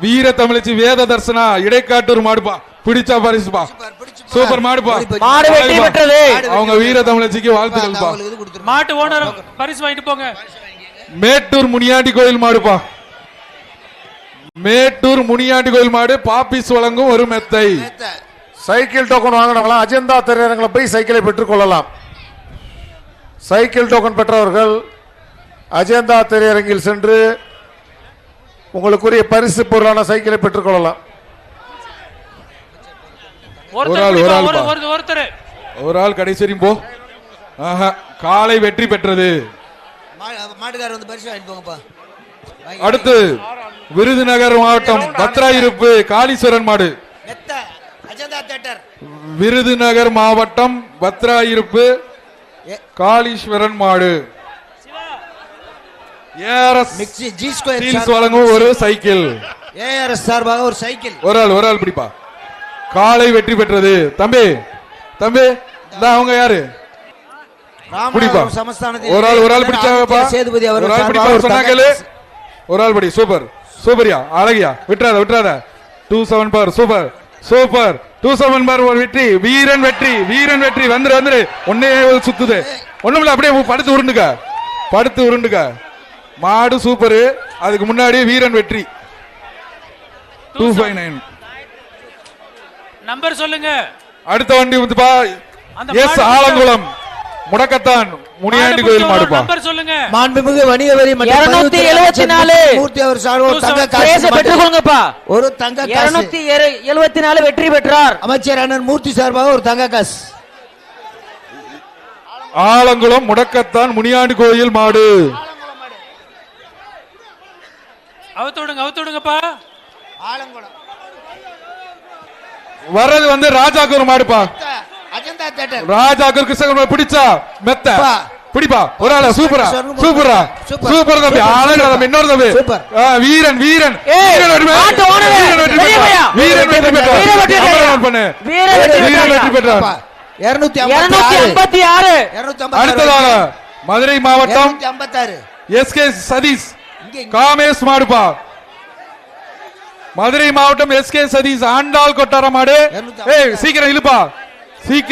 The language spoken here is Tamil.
வீர தமிழச்சி வேத தர்சனா இடைக்காட்டூர் மாடுப்பா, பிடிச்சா பரிசுப்பா, சூப்பர் மாடுப்பா, மாடு வெற்றி பெற்றது. அவங்க வீர தமிழச்சிக்கு வாழ்த்துக்கள்ப்பா. மாட்டு ஓனர் பரிசு வாங்கிட்டு போங்க. மேட்டூர் முனியாண்டி கோயில் மாடுப்பா, மேட்டூர் முனியாண்டி கோயில் மாடு பாப்பிஸ் வழங்கும் ஒரு மெத்தை. சைக்கிள் டோக்கன் வாங்கினவங்களா அஜந்தா திரையரங்களை போய் சைக்கிளை பெற்றுக் கொள்ளலாம். சைக்கிள் டோக்கன் பெற்றவர்கள் அஜந்தா திரையரங்கில் சென்று உங்களுக்குரிய பரிசு பொருளான சைக்கிளை பெற்றுக் கொள்ளலாம். ஒரு ஆள் கடைசி போ. காலை வெற்றி பெற்றது. அடுத்து விருதுநகர் மாவட்டம் பத்ராயிருப்பு காளீஸ்வரன் மாடு. விருதுநகர் மாவட்டம் பத்ராயிருப்பு காளீஸ்வரன் மாடு வழங்கும் ஒரு சைக்கிள். ஒரு சைக்கிள். ஒரு ஆள் பிடிப்பா. காலை வெற்றி பெற்றது. தம்பி தம்பி அவங்க யாரு பிடிப்பா. ஒரு ஆள் பிடிச்சாங்கப்பா. ஒரு ஆள் படி. சூப்பர் சூப்பரியா அழகியா. விட்டுறாத 27 பார். சூப்பர் சூப்பர் 27 பார். ஒரு வெற்றி. வீரன் வெற்றி. வந்துரு ஒன்னே சுத்துது. ஒண்ணுமில்ல, அப்படியே படுத்து உருண்டுக்க. மாடு சூப்பர். அதுக்கு முன்னாடி வீரன் வெற்றி. 259 நம்பர் சொல்லுங்க. அடுத்த வண்டி வந்துப்பா. எஸ் ஆலங்குளம் முடக்கத்தான் முனியாண்டி கோயில் மாடுப்பா. நம்பர் சொல்லுங்க. மாண்புமிகு வணிக வரி 274 மூர்த்தி அவர் சார்பாக தங்க காசு பெற்றுக்கொள்ளுங்கப்பா. ஒரு தங்க காசு 274 வெற்றி பெற்றார். அமைச்சர் அண்ணன் மூர்த்தி சார்பாக ஒரு தங்க காசு. ஆலங்குளம் முடக்கத்தான் முனியாண்டி கோயில் மாடு. அவுத்துடுங்கப்பா. ஆலங்குளம் வர்றது வந்து ராஜாக்கூர் மாடுப்பா. ராஜாக்கூர் கிருஷ்ணகுமார் பிடிச்சா மெத்த பிடிப்பா. ஒரு ஆளா சூப்பர் தம்பி. அழகா தம்பி. இன்னொரு தம்பி வீரன் வெற்றி பெற்றார். 256. அடுத்ததாக மதுரை மாவட்டம் எஸ்கே சதீஷ் காமேஷ் மாடுப்பா. மதுரை மாவட்டம் எஸ்கே சதீஷ் ஆண்டாள் கொட்டார மாடு. சீக்கிரம் இழுப்பா. சீக்கிரம்